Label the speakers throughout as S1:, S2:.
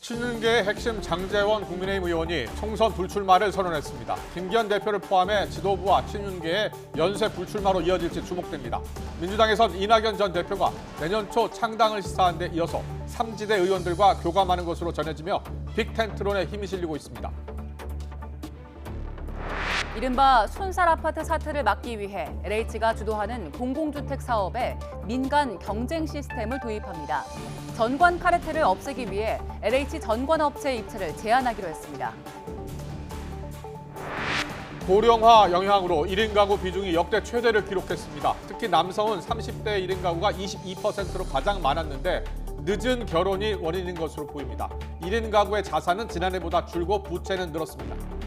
S1: 친윤계의 핵심 장제원 국민의힘 의원이 총선 불출마를 선언했습니다. 김기현 대표를 포함해 지도부와 친윤계의 연쇄 불출마로 이어질지 주목됩니다. 민주당에선 이낙연 전 대표가 내년 초 창당을 시사한 데 이어서 3지대 의원들과 교감하는 것으로 전해지며 빅텐트론에 힘이 실리고 있습니다.
S2: 이른바 순살 아파트 사태를 막기 위해 LH가 주도하는 공공주택 사업에 민간 경쟁 시스템을 도입합니다. 전관 카르텔을 없애기 위해 LH 전관업체 입찰을 제한하기로 했습니다.
S1: 고령화 영향으로 1인 가구 비중이 역대 최대를 기록했습니다. 특히 남성은 30대 1인 가구가 22%로 가장 많았는데 늦은 결혼이 원인인 것으로 보입니다. 1인 가구의 자산은 지난해보다 줄고 부채는 늘었습니다.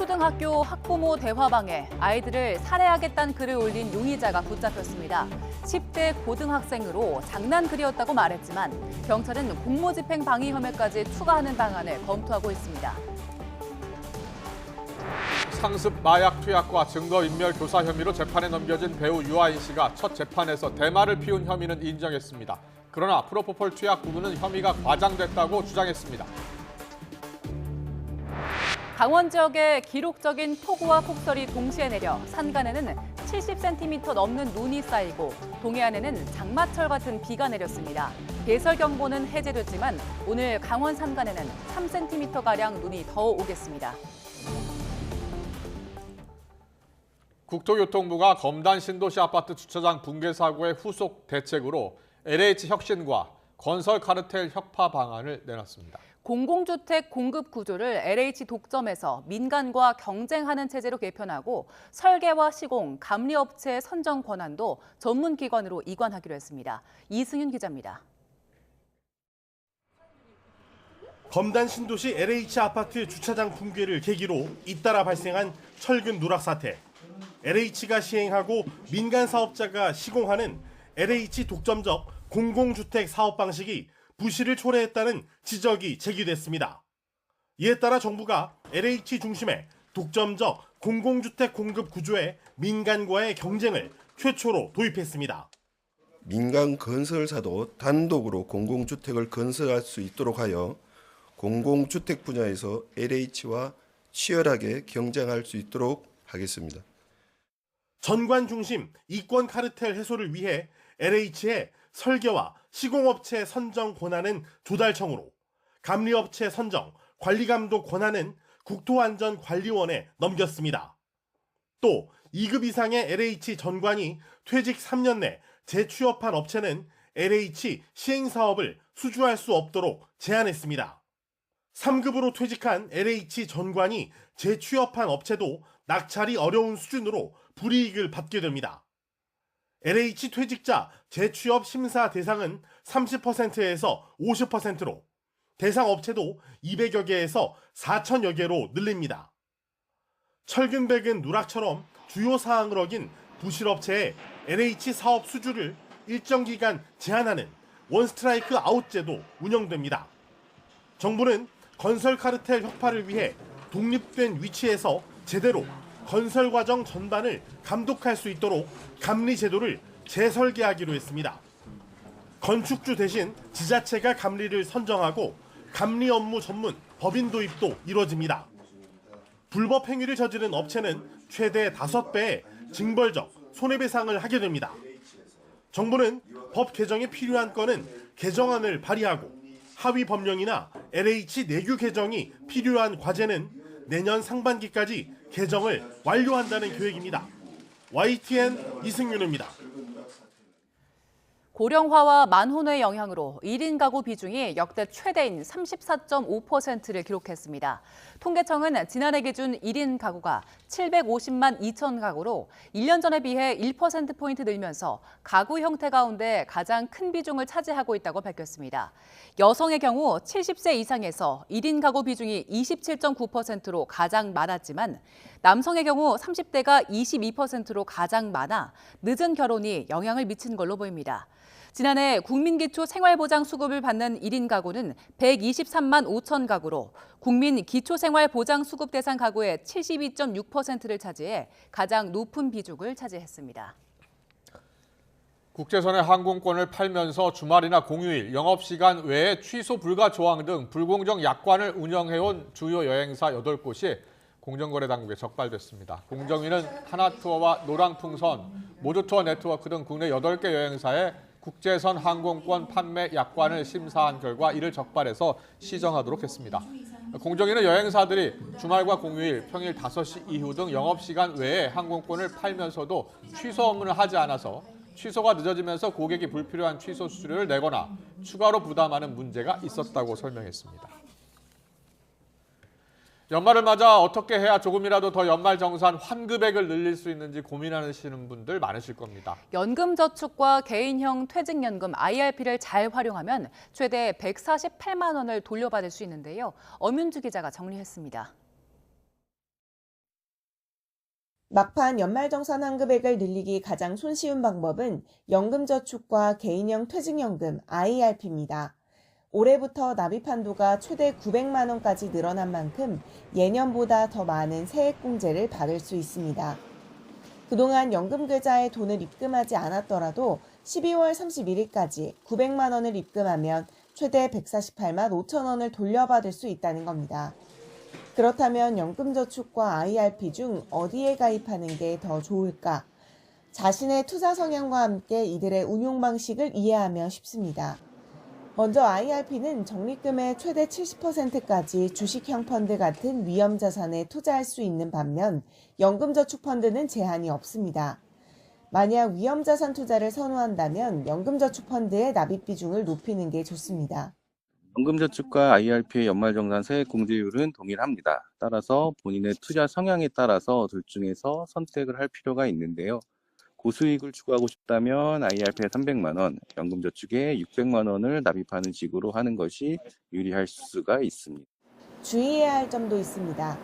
S2: 초등학교 학부모 대화방에 아이들을 살해하겠다는 글을 올린 용의자가 붙잡혔습니다. 10대 고등학생으로 장난글이었다고 말했지만 경찰은 공무집행 방해 혐의까지 추가하는 방안을 검토하고 있습니다.
S1: 상습 마약 투약과 증거인멸 교사 혐의로 재판에 넘겨진 배우 유아인 씨가 첫 재판에서 대마를 피운 혐의는 인정했습니다. 그러나 프로포폴 투약 부분은 혐의가 과장됐다고 주장했습니다.
S2: 강원 지역에 기록적인 폭우와 폭설이 동시에 내려 산간에는 70cm 넘는 눈이 쌓이고 동해안에는 장마철 같은 비가 내렸습니다. 대설경보는 해제됐지만 오늘 강원 산간에는 3cm가량 눈이 더 오겠습니다.
S1: 국토교통부가 검단 신도시 아파트 주차장 붕괴 사고의 후속 대책으로 LH 혁신과 건설 카르텔 혁파 방안을 내놨습니다.
S2: 공공주택 공급 구조를 LH 독점에서 민간과 경쟁하는 체제로 개편하고 설계와 시공, 감리업체 선정 권한도 전문기관으로 이관하기로 했습니다. 이승윤 기자입니다.
S3: 검단 신도시 LH 아파트 주차장 붕괴를 계기로 잇따라 발생한 철근 누락 사태. LH가 시행하고 민간 사업자가 시공하는 LH 독점적 공공주택 사업 방식이 부실을 초래했다는 지적이 제기됐습니다. 이에 따라 정부가 LH 중심의 독점적 공공주택 공급 구조에 민간과의 경쟁을 최초로 도입했습니다.
S4: 민간 건설사도 단독으로 공공주택을 건설할 수 있도록 하여 공공주택 분야에서 LH와 치열하게 경쟁할 수 있도록 하겠습니다.
S3: 전관 중심 이권 카르텔 해소를 위해 LH의 설계와 시공업체 선정 권한은 조달청으로, 감리업체 선정, 관리감독 권한은 국토안전관리원에 넘겼습니다. 또 2급 이상의 LH 전관이 퇴직 3년 내 재취업한 업체는 LH 시행사업을 수주할 수 없도록 제한했습니다. 3급으로 퇴직한 LH 전관이 재취업한 업체도 낙찰이 어려운 수준으로 불이익을 받게 됩니다. LH 퇴직자 재취업 심사 대상은 30%에서 50%로 대상 업체도 200여 개에서 4천여 개로 늘립니다. 철근백은 누락처럼 주요 사항을 어긴 부실업체의 LH 사업 수주를 일정 기간 제한하는 원스트라이크 아웃제도 운영됩니다. 정부는 건설 카르텔 혁파를 위해 독립된 위치에서 제대로 건설 과정 전반을 감독할 수 있도록 감리 제도를 재설계하기로 했습니다. 건축주 대신 지자체가 감리를 선정하고 감리 업무 전문 법인 도입도 이뤄집니다. 불법 행위를 저지른 업체는 최대 5배의 징벌적 손해배상을 하게 됩니다. 정부는 법 개정에 필요한 건은 개정안을 발의하고 하위 법령이나 LH 내규 개정이 필요한 과제는 내년 상반기까지 개정을 완료한다는 계획입니다. YTN 이승윤입니다.
S2: 고령화와 만혼의 영향으로 1인 가구 비중이 역대 최대인 34.5%를 기록했습니다. 통계청은 지난해 기준 1인 가구가 750만 2천 가구로 1년 전에 비해 1%포인트 늘면서 가구 형태 가운데 가장 큰 비중을 차지하고 있다고 밝혔습니다. 여성의 경우 70세 이상에서 1인 가구 비중이 27.9%로 가장 많았지만 남성의 경우 30대가 22%로 가장 많아 늦은 결혼이 영향을 미친 걸로 보입니다. 지난해 국민기초생활보장수급을 받는 1인 가구는 123만 5천 가구로 국민기초생활보장수급 대상 가구의 72.6%를 차지해 가장 높은 비중을 차지했습니다.
S1: 국제선의 항공권을 팔면서 주말이나 공휴일, 영업시간 외에 취소 불가 조항 등 불공정 약관을 운영해온 주요 여행사 8곳이 공정거래 당국에 적발됐습니다. 공정위는 하나투어와 노랑풍선, 모두투어 네트워크 등 국내 8개 여행사의 국제선 항공권 판매 약관을 심사한 결과 이를 적발해서 시정하도록 했습니다. 공정위는 여행사들이 주말과 공휴일, 평일 5시 이후 등 영업시간 외에 항공권을 팔면서도 취소 업무를 하지 않아서 취소가 늦어지면서 고객이 불필요한 취소 수수료를 내거나 추가로 부담하는 문제가 있었다고 설명했습니다. 연말을 맞아 어떻게 해야 조금이라도 더 연말정산 환급액을 늘릴 수 있는지 고민하시는 분들 많으실 겁니다.
S2: 연금저축과 개인형 퇴직연금 IRP를 잘 활용하면 최대 148만 원을 돌려받을 수 있는데요. 엄윤주 기자가 정리했습니다.
S5: 막판 연말정산 환급액을 늘리기 가장 손쉬운 방법은 연금저축과 개인형 퇴직연금 IRP입니다. 올해부터 납입 한도가 최대 900만 원까지 늘어난 만큼 예년보다 더 많은 세액공제를 받을 수 있습니다. 그동안 연금계좌에 돈을 입금하지 않았더라도 12월 31일까지 900만 원을 입금하면 최대 148만 5천 원을 돌려받을 수 있다는 겁니다. 그렇다면 연금저축과 IRP 중 어디에 가입하는 게 더 좋을까? 자신의 투자 성향과 함께 이들의 운용 방식을 이해하면 쉽습니다. 먼저 IRP는 적립금의 최대 70%까지 주식형 펀드 같은 위험 자산에 투자할 수 있는 반면 연금저축펀드는 제한이 없습니다. 만약 위험 자산 투자를 선호한다면 연금저축펀드의 납입 비중을 높이는 게 좋습니다.
S6: 연금저축과 IRP의 연말정산 세액 공제율은 동일합니다. 따라서 본인의 투자 성향에 따라서 둘 중에서 선택을 할 필요가 있는데요. 고수익을 추구하고 싶다면 IRP에 300만 원, 연금저축에 600만 원을 납입하는 식으로 하는 것이 유리할 수가 있습니다.
S5: 주의해야 할 점도 있습니다.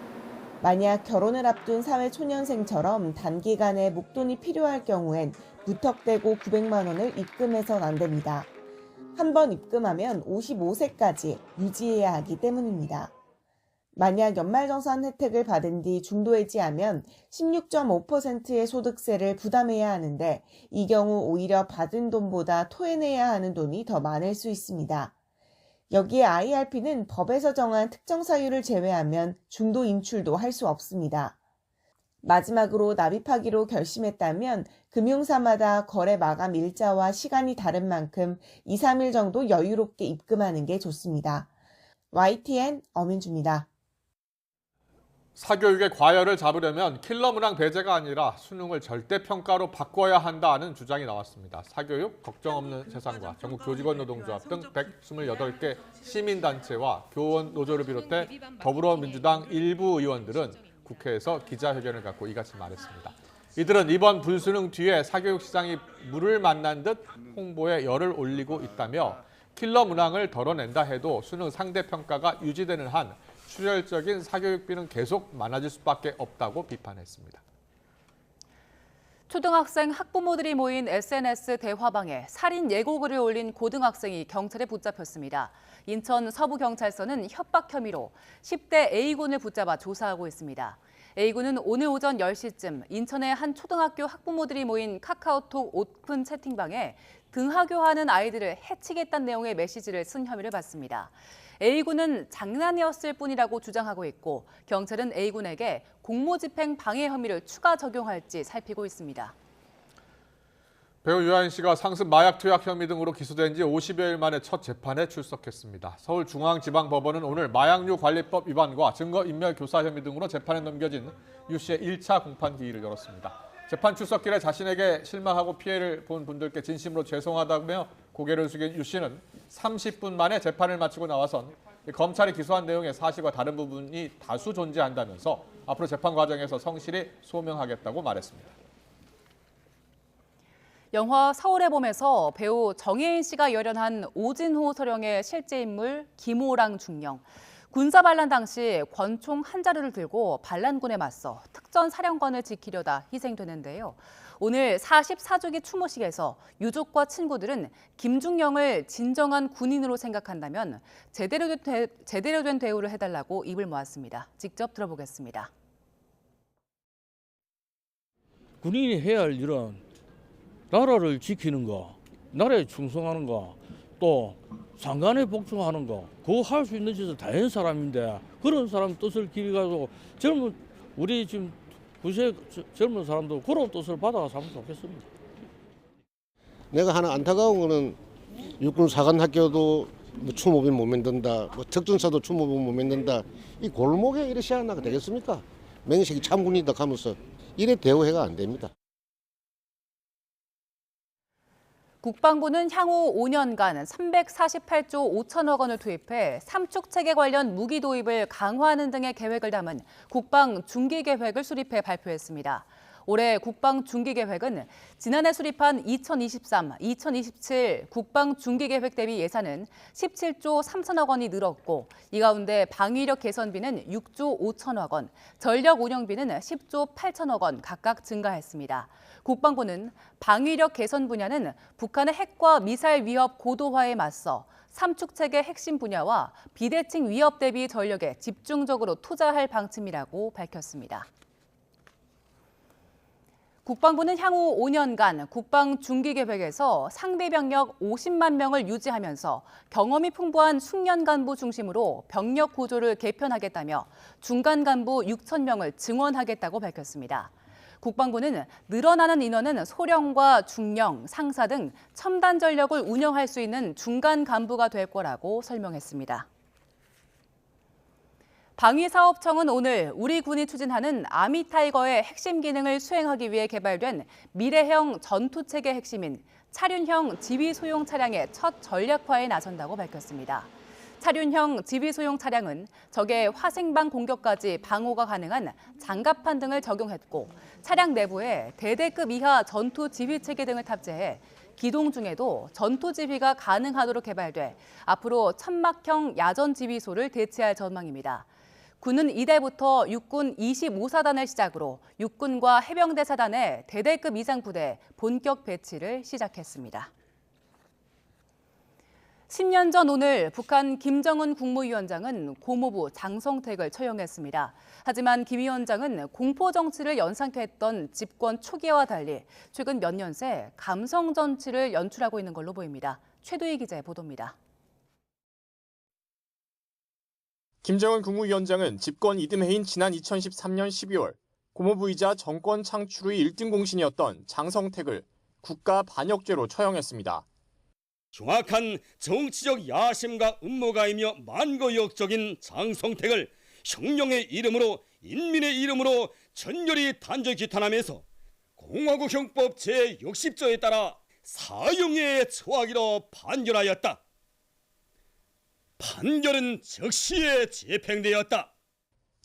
S5: 만약 결혼을 앞둔 사회초년생처럼 단기간에 목돈이 필요할 경우엔 무턱대고 900만 원을 입금해선 안 됩니다. 한 번 입금하면 55세까지 유지해야 하기 때문입니다. 만약 연말정산 혜택을 받은 뒤 중도해지하면 16.5%의 소득세를 부담해야 하는데 이 경우 오히려 받은 돈보다 토해내야 하는 돈이 더 많을 수 있습니다. 여기에 IRP는 법에서 정한 특정 사유를 제외하면 중도 인출도 할 수 없습니다. 마지막으로 납입하기로 결심했다면 금융사마다 거래 마감 일자와 시간이 다른 만큼 2, 3일 정도 여유롭게 입금하는 게 좋습니다. YTN 엄윤주입니다.
S1: 사교육의 과열을 잡으려면 킬러 문항 배제가 아니라 수능을 절대평가로 바꿔야 한다는 주장이 나왔습니다. 사교육 걱정 없는 세상과 전국 교직원노동조합 등 128개 시민단체와 교원 노조를 비롯해 더불어민주당 일부 의원들은 국회에서 기자회견을 갖고 이같이 말했습니다. 이들은 이번 불수능 뒤에 사교육 시장이 물을 만난 듯 홍보에 열을 올리고 있다며 킬러 문항을 덜어낸다 해도 수능 상대평가가 유지되는 한 출혈적인 사교육비는 계속 많아질 수밖에 없다고 비판했습니다.
S2: 초등학생 학부모들이 모인 SNS 대화방에 살인 예고글을 올린 고등학생이 경찰에 붙잡혔습니다. 인천 서부경찰서는 협박 혐의로 10대 A군을 붙잡아 조사하고 있습니다. A군은 오늘 오전 10시쯤 인천의 한 초등학교 학부모들이 모인 카카오톡 오픈 채팅방에 등하교하는 아이들을 해치겠다는 내용의 메시지를 쓴 혐의를 받습니다. A군은 장난이었을 뿐이라고 주장하고 있고 경찰은 A군에게 공무집행 방해 혐의를 추가 적용할지 살피고 있습니다.
S1: 배우 유아인 씨가 상습 마약 투약 혐의 등으로 기소된 지 50여일 만에 첫 재판에 출석했습니다. 서울중앙지방법원은 오늘 마약류 관리법 위반과 증거인멸 교사 혐의 등으로 재판에 넘겨진 유 씨의 1차 공판 기일을 열었습니다. 재판 출석길에 자신에게 실망하고 피해를 본 분들께 진심으로 죄송하다며 고개를 숙인 유 씨는 30분 만에 재판을 마치고 나와선 검찰이 기소한 내용의 사실과 다른 부분이 다수 존재한다면서 앞으로 재판 과정에서 성실히 소명하겠다고 말했습니다.
S2: 영화 서울의 봄에서 배우 정혜인 씨가 열연한 오진호 서령의 실제 인물 김호랑 중령. 군사 반란 당시 권총 한 자루를 들고 반란군에 맞서 특전 사령관을 지키려다 희생되는데요. 오늘 44주기 추모식에서 유족과 친구들은 김중령을 진정한 군인으로 생각한다면 제대로 된 대우를 해달라고 입을 모았습니다. 직접 들어보겠습니다.
S7: 군인이 해야 할 일은 나라를 지키는 거, 나라에 충성하는 거, 또 상관에 복종하는 거, 그거 할 수 있는 짓을 다 한 사람인데 그런 사람 뜻을 기리가지고 우리 지금 구세 젊은 사람도 그런 뜻을 받아가서 하면 좋겠습니다.
S8: 내가 하나 안타까운 거는 육군 사관학교도 뭐 추모비 못 만든다, 뭐 특전사도 추모비 못 만든다. 이 골목에 이래 시안나가 되겠습니까? 맹식이 참군이다 하면서 이래 대우해가 안 됩니다.
S2: 국방부는 향후 5년간 348조 5천억 원을 투입해 삼축 체계 관련 무기 도입을 강화하는 등의 계획을 담은 국방 중기 계획을 수립해 발표했습니다. 올해 국방 중기 계획은 지난해 수립한 2023-2027 국방 중기 계획 대비 예산은 17조 3천억 원이 늘었고, 이 가운데 방위력 개선비는 6조 5천억 원, 전력 운영비는 10조 8천억 원 각각 증가했습니다. 국방부는 방위력 개선 분야는 북한의 핵과 미사일 위협 고도화에 맞서 삼축 체계 핵심 분야와 비대칭 위협 대비 전력에 집중적으로 투자할 방침이라고 밝혔습니다. 국방부는 향후 5년간 국방 중기 계획에서 상비 병력 50만 명을 유지하면서 경험이 풍부한 숙련 간부 중심으로 병력 구조를 개편하겠다며 중간 간부 6천 명을 증원하겠다고 밝혔습니다. 국방부는 늘어나는 인원은 소령과 중령, 상사 등 첨단 전력을 운영할 수 있는 중간 간부가 될 거라고 설명했습니다. 방위사업청은 오늘 우리 군이 추진하는 아미타이거의 핵심 기능을 수행하기 위해 개발된 미래형 전투체계 핵심인 차륜형 지휘소용 차량의 첫 전략화에 나선다고 밝혔습니다. 차륜형 지휘소용 차량은 적의 화생방 공격까지 방어가 가능한 장갑판 등을 적용했고, 차량 내부에 대대급 이하 전투 지휘체계 등을 탑재해 기동 중에도 전투 지휘가 가능하도록 개발돼 앞으로 천막형 야전 지휘소를 대체할 전망입니다. 군은 이달부터 육군 25사단을 시작으로 육군과 해병대 사단의 대대급 이상 부대 본격 배치를 시작했습니다. 10년 전 오늘 북한 김정은 국무위원장은 고모부 장성택을 처형했습니다. 하지만 김 위원장은 공포 정치를 연상케 했던 집권 초기와 달리 최근 몇 년 새 감성 정치를 연출하고 있는 걸로 보입니다. 최두희 기자의 보도입니다.
S9: 김정은 국무위원장은 집권 이듬해인 지난 2013년 12월 고모부이자 정권 창출 후 1등 공신이었던 장성택을 국가 반역죄로 처형했습니다.
S10: 정확한 정치적 야심과 음모가이며 만거역적인 장성택을 형령의 이름으로 인민의 이름으로 전열히 단죄 규탄하면서 공화국 형법 제60조에 따라 사형에 처하기로 판결하였다. 판결은 즉시에 집행되었다.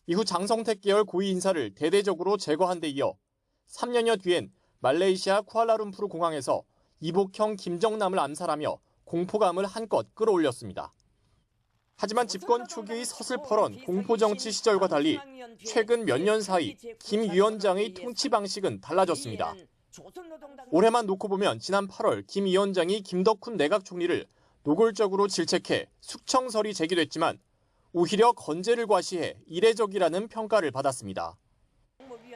S9: 이후 장성택 계열 고위 인사를 대대적으로 제거한 데 이어 3년여 뒤엔 말레이시아 쿠알라룸푸르 공항에서 이복형 김정남을 암살하며 공포감을 한껏 끌어올렸습니다. 하지만 집권 초기의 서슬퍼런 공포정치 시절과 달리 최근 몇 년 사이 김 위원장의 통치 방식은 달라졌습니다. 올해만 놓고 보면 지난 8월 김 위원장이 김덕훈 내각 총리를 노골적으로 질책해 숙청설이 제기됐지만 오히려 건재를 과시해 이례적이라는 평가를 받았습니다.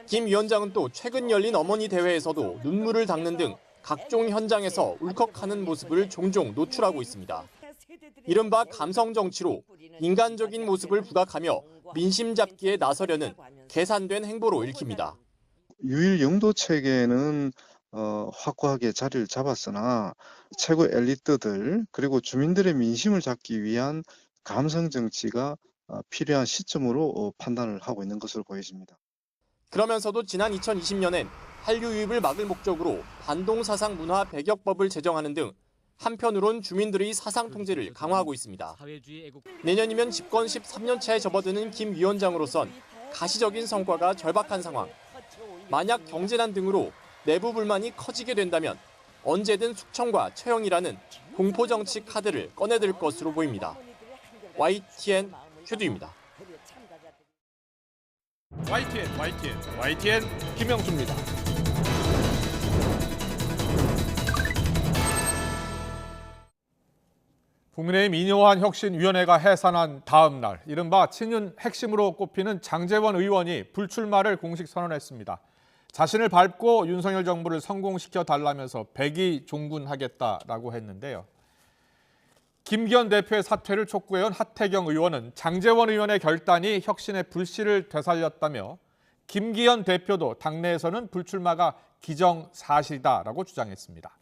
S9: 김 위원장은 또 최근 열린 어머니 대회에서도 눈물을 닦는 등 각종 현장에서 울컥하는 모습을 종종 노출하고 있습니다. 이른바 감성 정치로 인간적인 모습을 부각하며 민심 잡기에 나서려는 계산된 행보로 읽힙니다.
S11: 유일 영도 체계는 확고하게 자리를 잡았으나 최고 엘리트들 그리고 주민들의 민심을 잡기 위한 감성 정치가 필요한 시점으로 판단을 하고 있는 것으로 보여집니다.
S9: 그러면서도 지난 2020년엔 한류 유입을 막을 목적으로 반동사상 문화 배격법을 제정하는 등 한편으론 주민들의 사상 통제를 강화하고 있습니다. 내년이면 집권 13년 차에 접어드는 김 위원장으로선 가시적인 성과가 절박한 상황. 만약 경제난 등으로 내부 불만이 커지게 된다면 언제든 숙청과 처형이라는 공포정치 카드를 꺼내들 것으로 보입니다. YTN 최두입니다.
S1: YTN 김영수입니다. 국민의힘 이뇨한 혁신위원회가 해산한 다음 날 이른바 친윤 핵심으로 꼽히는 장제원 의원이 불출마를 공식 선언했습니다. 자신을 밟고 윤석열 정부를 성공시켜 달라면서 백의종군하겠다라고 했는데요. 김기현 대표의 사퇴를 촉구해온 하태경 의원은 장제원 의원의 결단이 혁신의 불씨를 되살렸다며 김기현 대표도 당내에서는 불출마가 기정사실이다라고 주장했습니다.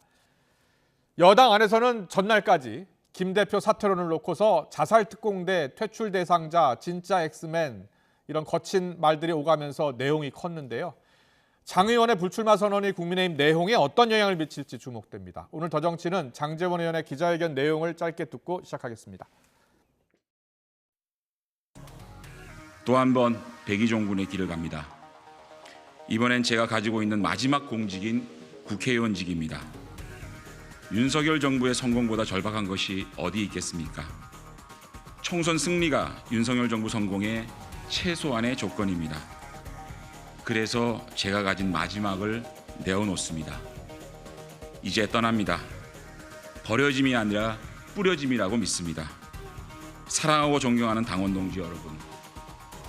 S1: 여당 안에서는 전날까지 김 대표 사퇴론을 놓고서 자살특공대, 퇴출 대상자, 진짜 엑스맨 이런 거친 말들이 오가면서 내용이 컸는데요. 장 의원의 불출마 선언이 국민의힘 내홍에 어떤 영향을 미칠지 주목됩니다. 오늘 더정치는 장제원 의원의 기자회견 내용을 짧게 듣고 시작하겠습니다.
S12: 또 한 번 백의종군의 길을 갑니다. 이번엔 제가 가지고 있는 마지막 공직인 국회의원직입니다. 윤석열 정부의 성공보다 절박한 것이 어디 있겠습니까? 총선 승리가 윤석열 정부 성공의 최소한의 조건입니다. 그래서 제가 가진 마지막을 내어놓습니다. 이제 떠납니다. 버려짐이 아니라 뿌려짐이라고 믿습니다. 사랑하고 존경하는 당원 동지 여러분,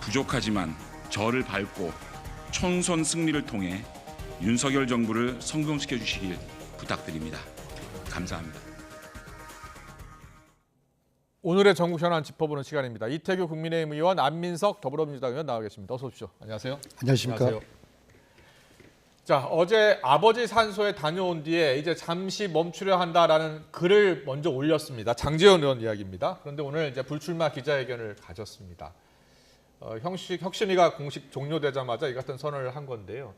S12: 부족하지만 저를 밟고 총선 승리를 통해 윤석열 정부를 성공시켜 주시길 부탁드립니다. 감사합니다.
S1: 오늘의 전국 현안 짚어보는 시간입니다. 이태규 국민의힘 의원, 안민석 더불어민주당 의원 나와 계십니다. 어서 오십시오. 안녕하세요.
S13: 안녕하십니까.
S1: 안녕하세요. 자, 어제 아버지 산소에 다녀온 뒤에 이제 잠시 멈추려 한다라는 글을 먼저 올렸습니다. 장제원 의원 이야기입니다. 그런데 오늘 이제 불출마 기자회견을 가졌습니다. 혁신위가 공식 종료되자마자 이 같은 선언을 한 건데요.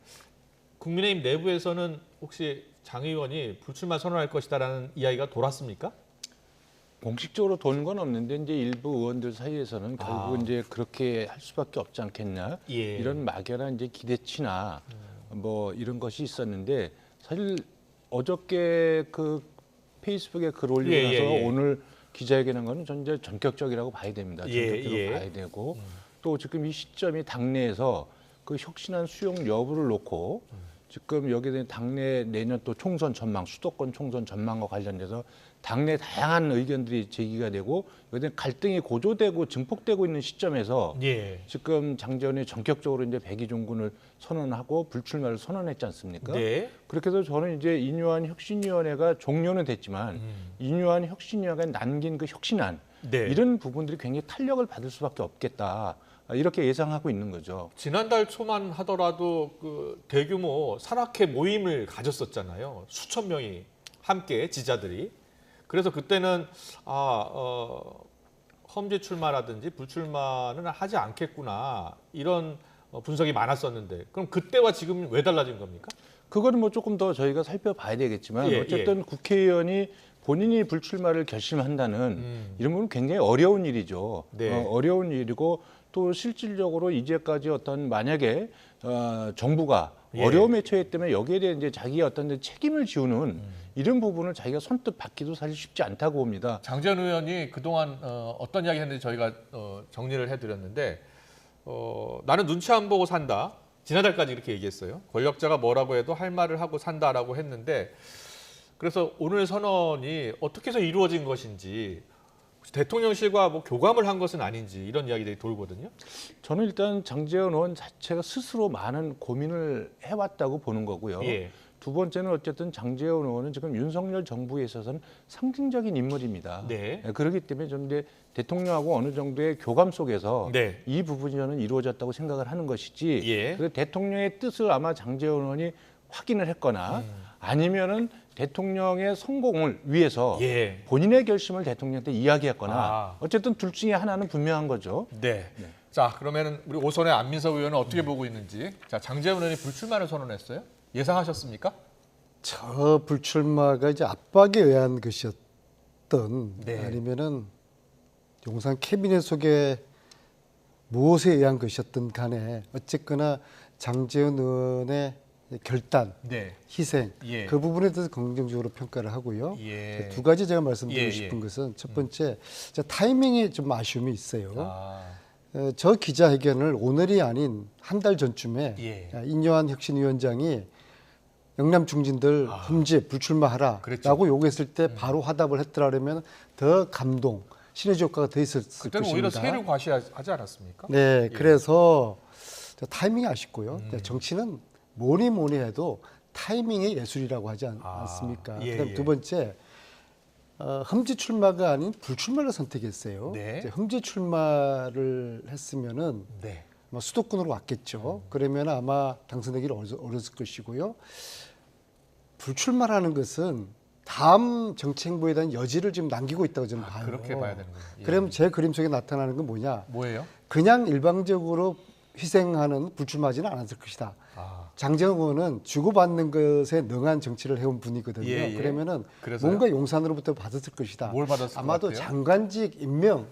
S1: 국민의힘 내부에서는 혹시 장 의원이 불출마 선언할 것이다라는 이야기가 돌았습니까?
S13: 공식적으로 도는 건 없는데 이제 일부 의원들 사이에서는 결국 이제 그렇게 할 수밖에 없지 않겠냐
S1: 예.
S13: 이런 막연한 이제 기대치나 뭐 이런 것이 있었는데 사실 어저께 그 페이스북에 글 올리고 나서 오늘 기자회견한 거는 전 이제 전격적이라고 봐야 됩니다. 전격적으로 봐야 되고 또 지금 이 시점이 당내에서 그 혁신안 수용 여부를 놓고 지금 여기에 대한 당내 내년 또 총선 전망, 수도권 총선 전망과 관련돼서 당내 다양한 의견들이 제기가 되고 여기에 대한 갈등이 고조되고 증폭되고 있는 시점에서 지금 장제원이 전격적으로 이제 백의종군을 선언하고 불출마를 선언했지 않습니까? 그렇게 해서 저는 이제 인유한 혁신위원회가 종료는 됐지만 인유한 혁신위원회가 남긴 그 혁신안 이런 부분들이 굉장히 탄력을 받을 수밖에 없겠다. 이렇게 예상하고 있는 거죠.
S1: 지난달 초만 하더라도 그 대규모 산악회 모임을 가졌었잖아요. 수천 명이 함께 지자들이. 그래서 그때는 험지 출마라든지 불출마는 하지 않겠구나 이런 분석이 많았었는데 그럼 그때와 지금 왜 달라진 겁니까?
S13: 그거는 뭐 조금 더 저희가 살펴봐야 되겠지만 어쨌든 국회의원이 본인이 불출마를 결심한다는 이런 건 굉장히 어려운 일이죠. 어려운 일이고 또 실질적으로 이제까지 어떤 만약에 정부가 어려움에 처했다면 여기에 대해 이제 자기의 어떤 책임을 지우는 이런 부분을 자기가 선뜻 받기도 사실 쉽지 않다고 봅니다.
S1: 장제원 의원이 그동안 어떤 이야기 했는지 저희가 정리를 해드렸는데 나는 눈치 안 보고 산다. 지난달까지 이렇게 얘기했어요. 권력자가 뭐라고 해도 할 말을 하고 산다라고 했는데 그래서 오늘 선언이 어떻게 해서 이루어진 것인지 대통령실과 뭐 교감을 한 것은 아닌지 이런 이야기들이 돌거든요.
S13: 저는 일단 장제원 의원 자체가 스스로 많은 고민을 해왔다고 보는 거고요. 두 번째는 어쨌든 장제원 의원은 지금 윤석열 정부에 있어서는 상징적인 인물입니다. 그렇기 때문에 좀 이제 대통령하고 어느 정도의 교감 속에서 이 부분이 저는 이루어졌다고 생각을 하는 것이지 그래서 대통령의 뜻을 아마 장제원 의원이 확인을 했거나 아니면은 대통령의 성공을 위해서 본인의 결심을 대통령한테 이야기했거나 어쨌든 둘 중에 하나는 분명한 거죠.
S1: 자, 그러면 우리 오선의 안민석 의원은 어떻게 보고 있는지. 자, 장제원 의원이 불출마를 선언했어요. 예상하셨습니까?
S14: 저 불출마가 이제 압박에 의한 것이었던 아니면은 용산 캐비넷 속에 무엇에 의한 것이었던 간에 어쨌거나 장제원 의원의 결단, 희생 그 부분에 대해서 긍정적으로 평가를 하고요. 두 가지 제가 말씀드리고 싶은 것은 첫 번째 타이밍에 좀 아쉬움이 있어요. 저 기자회견을 오늘이 아닌 한 달 전쯤에 인요한 혁신위원장이 영남 중진들 험지 불출마하라라고 요구했을 때 바로 화답을 했더라면 더 감동, 시너지 효과가 더 있었을
S1: 그때는
S14: 것입니다.
S1: 오히려 세를 과시하지 않았습니까?
S14: 그래서 타이밍이 아쉽고요. 정치는 뭐니 해도 타이밍의 예술이라고 하지 않습니까? 그다음 두 번째 험지 출마가 아닌 불출마를 선택했어요.
S1: 네.
S14: 이제 험지 출마를 했으면은 아마 수도권으로 왔겠죠. 그러면 아마 당선되기를 어렸을 것이고요. 불출마라는 것은 다음 정치 행보에 대한 여지를 지금 남기고 있다고 저는 봐요.
S1: 그렇게 봐야 되는군요. 예.
S14: 그럼 제 그림 속에 나타나는 건 뭐냐?
S1: 뭐예요?
S14: 그냥 일방적으로 희생하는 불출마하지는 않았을 것이다. 장재원 의원은 주고받는 것에 능한 정치를 해온 분이거든요.
S1: 예, 예.
S14: 그러면은
S1: 그래서요?
S14: 뭔가 용산으로부터 받았을 것이다.
S1: 뭘 받았을 것
S14: 아마도
S1: 같아요?
S14: 장관직 임명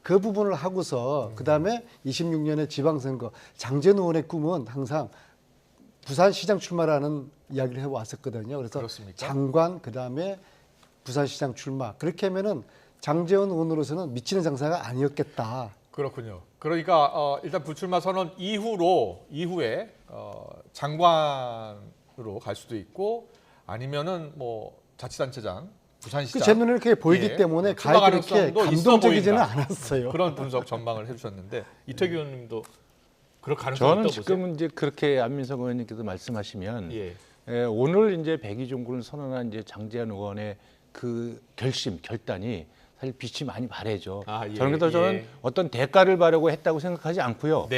S14: 그 부분을 하고서 그다음에 26년에 지방선거 장재원 의원의 꿈은 항상 부산시장 출마라는 이야기를 해왔었거든요. 그래서
S1: 그렇습니까?
S14: 장관 그다음에 부산시장 출마 그렇게 하면은 장재원 의원으로서는 미치는 장사가 아니었겠다.
S1: 그렇군요. 그러니까 일단 불출마 선언 이후에 장관으로 갈 수도 있고 아니면은 뭐 자치단체장, 부산시장.
S14: 그 제 눈에 그렇게 보이기
S1: 예,
S14: 때문에
S1: 출마
S14: 가히 그렇게
S1: 가능성도 있어
S14: 감동적이지는
S1: 보인다.
S14: 않았어요.
S1: 그런 분석 전망을 해주셨는데 이태규 의원님도 그럴 가능성이
S13: 저는
S1: 있다고
S13: 지금 이제 그렇게 안민석 의원님께서 말씀하시면
S1: 보세요?
S13: 오늘 이제 백의종군을 선언한 이제 장재현 의원의 그 결단이 사실 빛이 많이 바래죠. 저는 어떤 대가를 바라고 했다고 생각하지 않고요.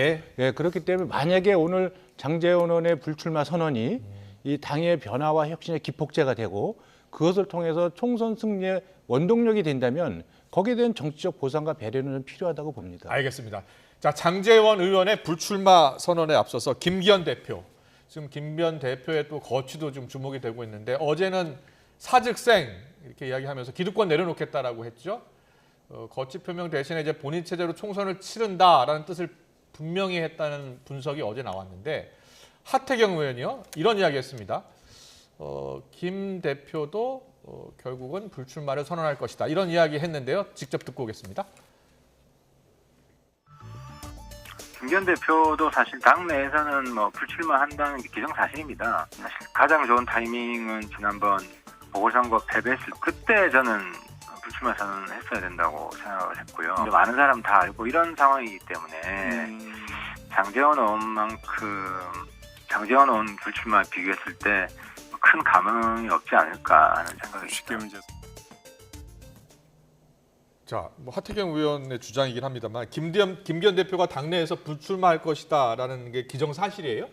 S13: 그렇기 때문에 만약에 오늘 장재현 의원의 불출마 선언이 이 당의 변화와 혁신의 기폭제가 되고 그것을 통해서 총선 승리의 원동력이 된다면 거기에 대한 정치적 보상과 배려는 필요하다고 봅니다.
S1: 알겠습니다. 자, 장재원 의원의 불출마 선언에 앞서서 김기현 대표. 지금 김기현 대표의 또 거취도 좀 주목이 되고 있는데 어제는 사직생 이렇게 이야기하면서 기득권 내려놓겠다라고 했죠. 거취 표명 대신에 이제 본인 체제로 총선을 치른다라는 뜻을 분명히 했다는 분석이 어제 나왔는데 하태경 의원이요 이런 이야기했습니다. 김 대표도 결국은 불출마를 선언할 것이다 이런 이야기했는데요. 직접 듣고 오겠습니다.
S15: 김기현 대표도 사실 당내에서는 뭐 불출마한다는 게 기정사실입니다. 사실 가장 좋은 타이밍은 지난번 보궐선거 패배했을 그때 저는 불출마 선언을 했어야 된다고 생각을 했고요. 많은 사람 다 알고 이런 상황이기 때문에 장재원 의원 불출마 비교했을 때 큰 감흥이 없지 않을까 하는 생각입니다.
S1: 자, 뭐 하태경 의원의 주장이긴 합니다만 김기현 대표가 당내에서 불출마할 것이다라는 게 기정사실이에요?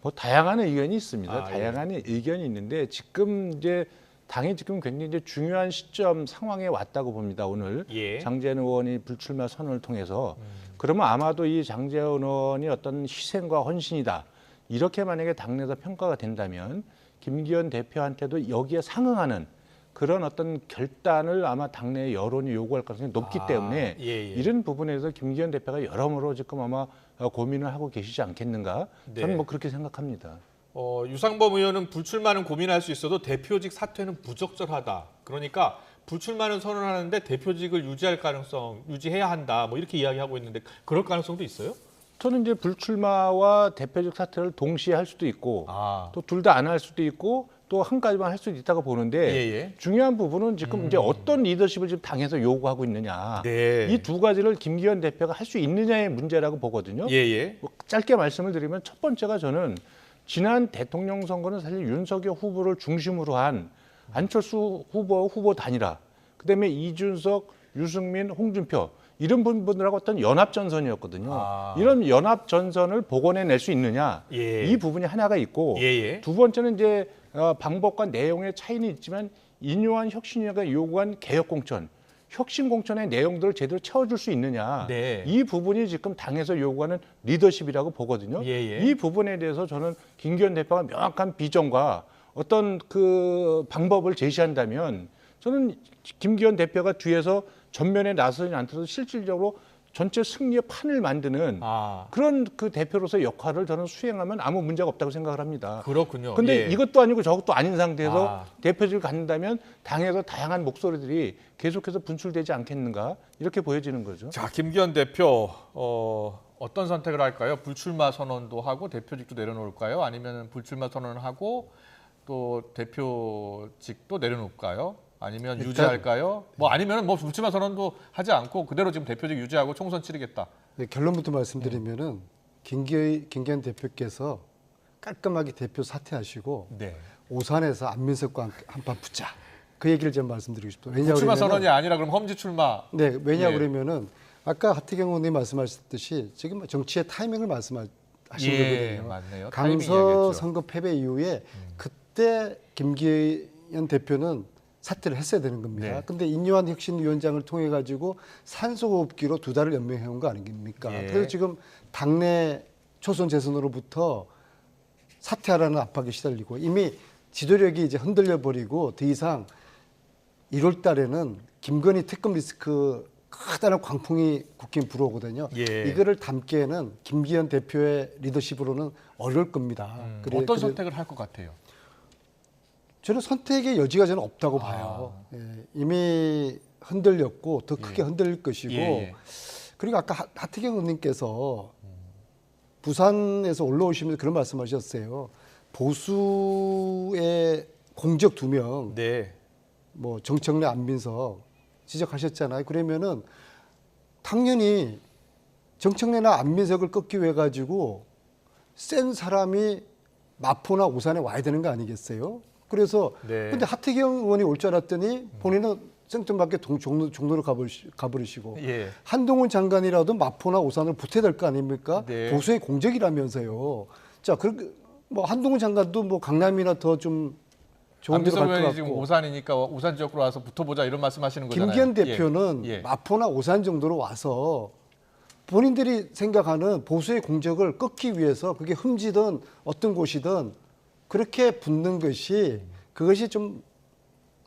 S13: 뭐 다양한 의견이 있습니다. 다양한 의견이 있는데 지금 이제 당이 지금 굉장히 이제 중요한 시점 상황에 왔다고 봅니다. 오늘 장재현 의원이 불출마 선언을 통해서 그러면 아마도 이 장재현 의원이 어떤 희생과 헌신이다 이렇게 만약에 당내에서 평가가 된다면 김기현 대표한테도 여기에 상응하는 그런 어떤 결단을 아마 당내 여론이 요구할 가능성이 높기 때문에 이런 부분에서 김기현 대표가 여러모로 지금 아마 고민을 하고 계시지 않겠는가 저는 뭐 그렇게 생각합니다.
S1: 유상범 의원은 불출마는 고민할 수 있어도 대표직 사퇴는 부적절하다. 그러니까 불출마는 선언하는데 대표직을 유지해야 한다. 뭐 이렇게 이야기하고 있는데 그럴 가능성도 있어요?
S13: 저는 이제 불출마와 대표직 사퇴를 동시에 할 수도 있고 또 둘 다 안 할 수도 있고 또 한 가지만 할 수도 있다고 보는데 중요한 부분은 지금 이제 어떤 리더십을 지금 당에서 요구하고 있느냐 이 두 가지를 김기현 대표가 할 수 있느냐의 문제라고 보거든요. 뭐 짧게 말씀을 드리면 첫 번째가 저는 지난 대통령 선거는 사실 윤석열 후보를 중심으로 한 안철수 후보 단일화 그다음에 이준석, 유승민, 홍준표 이런 분들하고 어떤 연합 전선이었거든요. 이런 연합 전선을 복원해낼 수 있느냐 이 부분이 하나가 있고 두 번째는 이제 방법과 내용의 차이는 있지만 인요한 혁신위가 요구한 개혁공천, 혁신공천의 내용들을 제대로 채워줄 수 있느냐 이 부분이 지금 당에서 요구하는 리더십이라고 보거든요. 이 부분에 대해서 저는 김기현 대표가 명확한 비전과 어떤 그 방법을 제시한다면 저는 김기현 대표가 뒤에서 전면에 나서지 않더라도 실질적으로 전체 승리의 판을 만드는 그런 그 대표로서의 역할을 저는 수행하면 아무 문제가 없다고 생각을 합니다.
S1: 그렇군요.
S13: 그런데 이것도 아니고 저것도 아닌 상태에서 대표직을 갖는다면 당에서 다양한 목소리들이 계속해서 분출되지 않겠는가 이렇게 보여지는 거죠.
S1: 자, 김기현 대표 어떤 선택을 할까요? 불출마 선언도 하고 대표직도 내려놓을까요? 아니면 불출마 선언을 하고 또 대표직도 내려놓을까요? 아니면 유지할까요? 뭐 아니면 뭐 불출마 선언도 하지 않고 그대로 지금 대표직 유지하고 총선 치르겠다.
S14: 결론부터 말씀드리면은 김기현 대표께서 깔끔하게 대표 사퇴하시고
S1: 네.
S14: 오산에서 안민석과 한판 붙자. 그 얘기를 좀 말씀드리고 싶어요. 왜냐
S1: 출마
S14: 그러면은-
S1: 선언이 아니라 그럼 험지 출마.
S14: 네, 왜냐
S1: 예.
S14: 그러면은 아까 하태경 의원님 말씀하셨듯이 지금 정치의 타이밍을 말씀하신
S1: 예,
S14: 거거든요.
S1: 맞네요. 타이밍
S14: 강서
S1: 이야기했죠.
S14: 선거 패배 이후에 그때 김기현 대표는 사퇴를 했어야 되는 겁니다.
S1: 네.
S14: 근데 인요한 혁신위원장을 통해 가지고 산소호흡기로 2달을 연명해 온 거 아닙니까?
S1: 예.
S14: 그래서 지금 당내 초선 재선으로부터 사퇴하라는 압박에 시달리고 이미 지도력이 이제 흔들려 버리고 더 이상 1월 달에는 김건희 특검 리스크 커다란 광풍이 국힘 불어오거든요.
S1: 예.
S14: 이거를 담기에는 김기현 대표의 리더십으로는 어려울 겁니다.
S1: 어떤 선택을 할 것 같아요?
S14: 저는 선택의 여지가 저는
S1: 아.
S14: 없다고 봐요. 예, 이미 흔들렸고 더 크게 흔들릴 것이고
S1: 예.
S14: 그리고 아까 하태경 의원님께서 부산에서 올라오시면서 그런 말씀하셨어요. 보수의 공적 2명,
S1: 네.
S14: 뭐 정청래, 안민석 지적하셨잖아요. 그러면은 당연히 정청래나 안민석을 꺾기 위해 가지고 센 사람이 마포나 오산에 와야 되는 거 아니겠어요? 그래서
S1: 네.
S14: 근데 하태경 의원이 올 줄 알았더니 본인은 생뚱맞게 종로로 가버리시고
S1: 예.
S14: 한동훈 장관이라도 마포나 오산을 붙어야 될 거 아닙니까?
S1: 네.
S14: 보수의 공적이라면서요. 자, 그렇게 뭐 한동훈 장관도 뭐 강남이나 더 좀 좋은 데로
S1: 안민석
S14: 갈 것
S1: 의원이 지금
S14: 같고.
S1: 오산이니까 오산 지역으로 와서 붙어보자 이런 말씀하시는 거잖아요.
S14: 김기현 대표는
S1: 예.
S14: 마포나 오산 정도로 와서 본인들이 생각하는 보수의 공적을 꺾기 위해서 그게 흠지든 어떤 곳이든 그렇게 붙는 것이 그것이 좀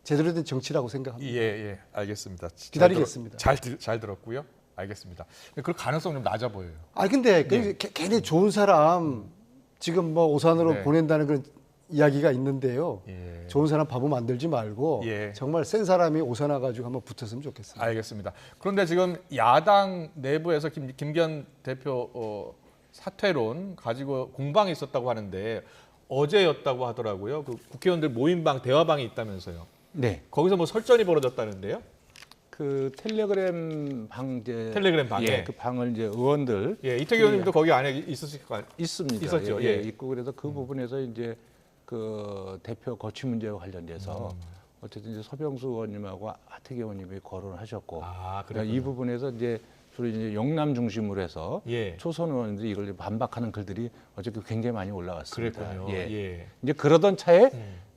S14: 제대로 된 정치라고 생각합니다.
S1: 예, 예, 알겠습니다.
S14: 기다리겠습니다.
S1: 잘 들었고요. 알겠습니다. 근데 그 가능성 좀 낮아 보여요.
S14: 아 근데
S1: 예.
S14: 괜히 좋은 사람 지금 뭐 오산으로
S1: 네.
S14: 보낸다는 그런 이야기가 있는데요.
S1: 예.
S14: 좋은 사람 바보 만들지 말고
S1: 예.
S14: 정말 센 사람이 오산 와가지고 한번 붙었으면 좋겠습니다.
S1: 알겠습니다. 그런데 지금 야당 내부에서 김기현 대표 사퇴론 가지고 공방이 있었다고 하는데 어제였다고 하더라고요. 그 국회의원들 모임방 대화방이 있다면서요.
S13: 네.
S1: 거기서 뭐 설전이 벌어졌다는데요.
S13: 그 텔레그램 방 이제
S1: 텔레그램 방에
S13: 그 방을 이제 의원들
S1: 예, 이태규 의원님도 거기 안에 있으실 거
S13: 있습니다.
S1: 있었죠.
S13: 예,
S1: 예.
S13: 있고 그래서 그 부분에서 이제 그 대표 거취 문제와 관련돼서 어쨌든 이제 서병수 의원님하고 하태경 의원님이 거론을 하셨고 그러니까 이 부분에서 이제 주로 이제 영남 중심으로 해서
S1: 예.
S13: 초선 의원들이 이걸 반박하는 글들이 어저께 굉장히 많이 올라왔습니다.
S1: 그랬군요.
S13: 예.
S1: 예.
S13: 이제 그러던 차에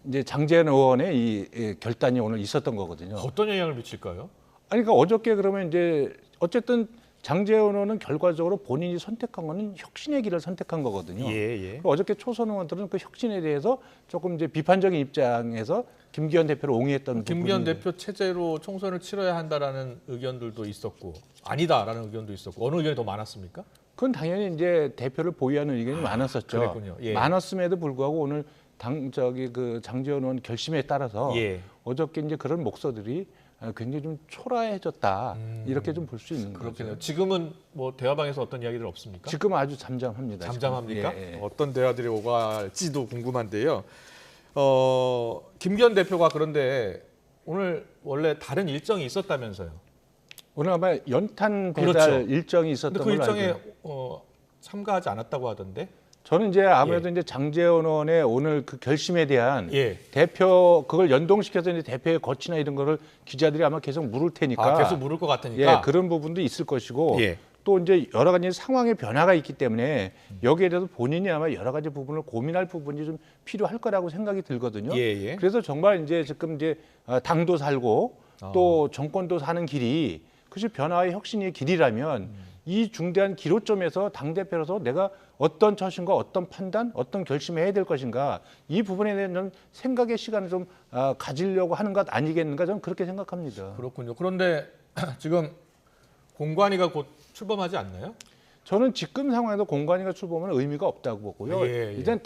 S13: 이제 장재현 의원의 이 결단이 오늘 있었던 거거든요.
S1: 어떤 영향을 미칠까요?
S13: 아니 그러니까 어저께 그러면 이제 어쨌든 장재현 의원은 결과적으로 본인이 선택한 거는 혁신의 길을 선택한 거거든요.
S1: 예, 예.
S13: 어저께 초선 의원들은 그 혁신에 대해서 조금 이제 비판적인 입장에서 김기현 대표를 옹호했던
S1: 김기현
S13: 부분인데.
S1: 대표 체제로 총선을 치러야 한다라는 의견들도 있었고 아니다라는 의견도 있었고 어느 의견이 더 많았습니까?
S13: 그건 당연히 이제 대표를 보유하는 의견이 많았었죠.
S1: 그랬군요. 예.
S13: 많았음에도 불구하고 오늘 그 장재현 의원 결심에 따라서
S1: 예.
S13: 어저께 이제 그런 목소들이 굉장히 좀 초라해졌다 이렇게 좀 볼 수 있는
S1: 그렇군요.
S13: 거죠.
S1: 지금은 뭐 대화방에서 어떤 이야기들 없습니까?
S13: 지금 아주 잠잠합니다.
S1: 잠잠합니까?
S13: 지금. 예, 예.
S1: 어떤 대화들이 오갈지도 궁금한데요. 김기현 대표가 그런데 오늘 원래 다른 일정이 있었다면서요?
S13: 오늘 아마 연탄 배달
S1: 그렇죠.
S13: 일정이 있었던
S1: 근데 그
S13: 걸로
S1: 일정에
S13: 알고 있어요.
S1: 참가하지 않았다고 하던데?
S13: 저는 이제 아무래도 이제 장재현 의원의 오늘 그 결심에 대한
S1: 예.
S13: 대표 그걸 연동시켜서 이제 대표의 거취나 이런 거를 기자들이 아마 계속 물을 테니까
S1: 계속 물을 것 같으니까.
S13: 예, 그런 부분도 있을 것이고
S1: 예.
S13: 또 이제 여러 가지 상황의 변화가 있기 때문에 여기에 대해서 본인이 아마 여러 가지 부분을 고민할 부분이 좀 필요할 거라고 생각이 들거든요.
S1: 예, 예.
S13: 그래서 정말 이제 지금 이제 당도 살고 또 정권도 사는 길이 그것이 변화의 혁신의 길이라면 이 중대한 기로점에서 당대표로서 내가 어떤 처신과 어떤 판단, 어떤 결심을 해야 될 것인가 이 부분에 대한 좀 생각의 시간을 좀 가지려고 하는 것 아니겠는가 저는 그렇게 생각합니다.
S1: 그렇군요. 그런데 지금 공관위가 곧 출범하지 않나요?
S13: 저는 지금 상황에서 공관위가 출범은 의미가 없다고 보고요.
S1: 예, 예.
S13: 일단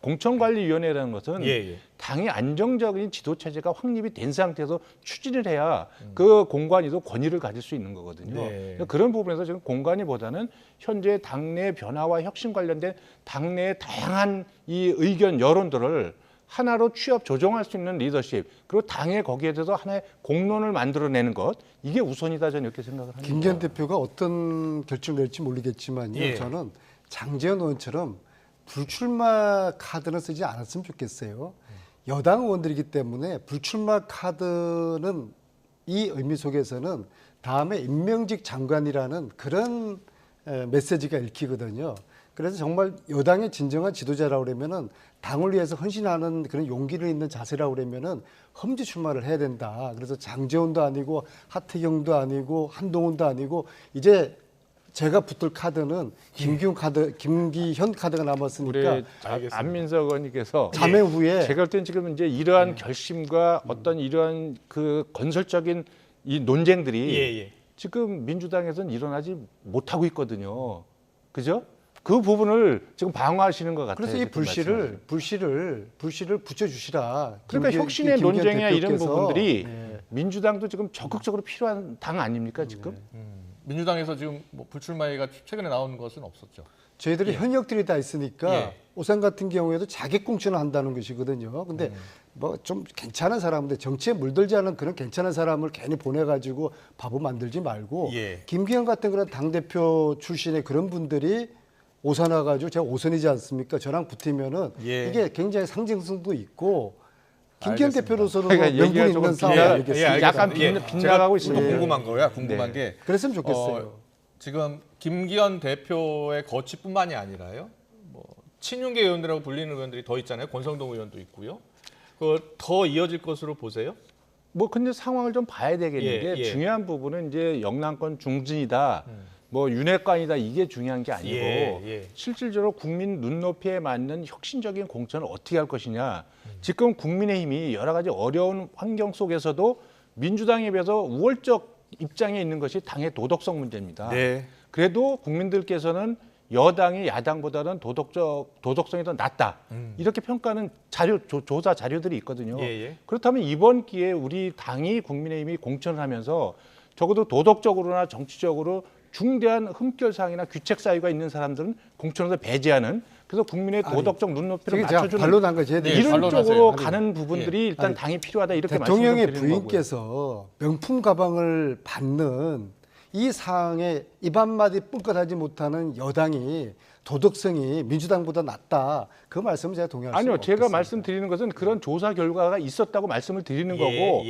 S13: 공천관리위원회라는 것은
S1: 예.
S13: 당의 안정적인 지도체제가 확립이 된 상태에서 추진을 해야 그 공관위도 권위를 가질 수 있는 거거든요.
S1: 네.
S13: 그런 부분에서 지금 공관위보다는 현재 당내 변화와 혁신 관련된 당내의 다양한 이 의견 여론들을 하나로 취업 조정할 수 있는 리더십 그리고 당의 거기에 대해서 하나의 공론을 만들어내는 것 이게 우선이다 저는 이렇게 생각을 합니다.
S14: 김기현 대표가 어떤 결정을 낼지 모르겠지만요.
S1: 예.
S14: 저는 장재현 의원처럼 불출마 카드는 쓰지 않았으면 좋겠어요. 여당 의원들이기 때문에 불출마 카드는 이 의미 속에서는 다음에 임명직 장관이라는 그런 메시지가 읽히거든요. 그래서 정말 여당의 진정한 지도자라고 그러면은 당을 위해서 헌신하는 그런 용기를 있는 자세라고 그러면은 험지 출마를 해야 된다. 그래서 장제원도 아니고 하태경도 아니고 한동훈도 아니고 이제 제가 붙을 카드는 김기현 카드가 남았으니까.
S13: 우리 안민석 의원님께서
S14: 자매 후에
S13: 제가 볼 때는 지금 이제 이러한 결심과 어떤 이러한 그 건설적인 이 논쟁들이 지금 민주당에서는 일어나지 못하고 있거든요. 그죠? 그 부분을 지금 방어하시는 것 같아요.
S14: 그래서 이 불씨를 붙여주시라.
S13: 그러니까 혁신의 논쟁이나 이런
S14: 대표께서.
S13: 부분들이 민주당도 지금 적극적으로 필요한 당 아닙니까 지금?
S1: 민주당에서 지금 뭐 불출마가 최근에 나온 것은 없었죠.
S14: 저희들이 현역들이 다 있으니까
S1: 예.
S14: 오산 같은 경우에도 자객 공천을 한다는 것이거든요. 근데 뭐 좀 괜찮은 사람인데 정치에 물들지 않은 그런 괜찮은 사람을 괜히 보내가지고 바보 만들지 말고 김기현 같은 그런 당대표 출신의 그런 분들이 오산 와가지고 제가 오선이지 않습니까? 저랑 붙으면은 이게 굉장히 상징성도 있고 김기현 대표로서는
S13: 그러니까
S14: 명분
S13: 얘기가
S14: 있는
S13: 조금
S14: 싸움이 아니겠습니까?
S13: 약간 빗나가고 있습니다.
S1: 궁금한 거야. 궁금한 게
S14: 그랬으면 좋겠어요.
S1: 지금 김기현 대표의 거취뿐만이 아니라요. 뭐 친윤계 의원들하고 불리는 의원들이 더 있잖아요. 권성동 의원도 있고요. 그 더 이어질 것으로 보세요?
S13: 뭐 근데 상황을 좀 봐야 되겠는 게 중요한 부분은 이제 영남권 중진이다. 뭐 윤핵관이다 이게 중요한 게 아니고 실질적으로 국민 눈높이에 맞는 혁신적인 공천을 어떻게 할 것이냐. 지금 국민의힘이 여러 가지 어려운 환경 속에서도 민주당에 비해서 우월적 입장에 있는 것이 당의 도덕성 문제입니다. 그래도 국민들께서는 여당이 야당보다는 도덕성이 더 낫다. 이렇게 평가하는 조사 자료들이 있거든요. 그렇다면 이번 기회에 우리 당이 국민의힘이 공천을 하면서 적어도 도덕적으로나 정치적으로 중대한 흠결사항이나 귀책 사유가 있는 사람들은 공천에서 배제하는 그래서 국민의 도덕적 눈높이를 맞춰주는
S14: 반론한 거죠.
S13: 이런 쪽으로 가는 부분들이 일단 당이 필요하다 이렇게
S14: 대통령의
S13: 말씀드리는 거고요.
S14: 부인께서 명품 가방을 받는 이 상황에 입 한마디 뻥끗하지 못하는 여당이 도덕성이 민주당보다 낫다. 그 말씀은 제가 동의할 수 없습니다.
S13: 아니요. 제가 말씀드리는 것은 그런 조사 결과가 있었다고 말씀을 드리는 거고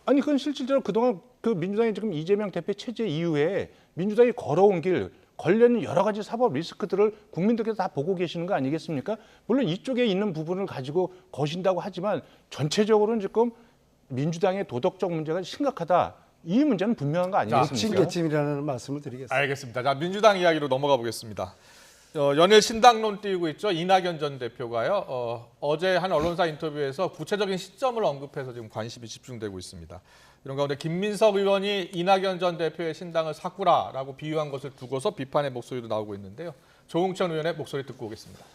S13: 아니 그건 실질적으로 그동안 그 민주당이 지금 이재명 대표 체제 이후에 민주당이 걸어온 길 걸려있는 여러 가지 사법 리스크들을 국민들께서 다 보고 계시는 거 아니겠습니까? 물론 이쪽에 있는 부분을 가지고 거신다고 하지만 전체적으로는 지금 민주당의 도덕적 문제가 심각하다. 이 문제는 분명한 거 아니겠습니까?
S14: 칭계침이라는 말씀을 드리겠습니다.
S1: 알겠습니다. 자, 민주당 이야기로 넘어가 보겠습니다. 연일 신당론 띄우고 있죠. 이낙연 전 대표가요. 어제 한 언론사 인터뷰에서 구체적인 시점을 언급해서 지금 관심이 집중되고 있습니다. 이런 가운데 김민석 의원이 이낙연 전 대표의 신당을 사쿠라라고 비유한 것을 두고서 비판의 목소리도 나오고 있는데요. 조홍천 의원의 목소리 듣고 오겠습니다.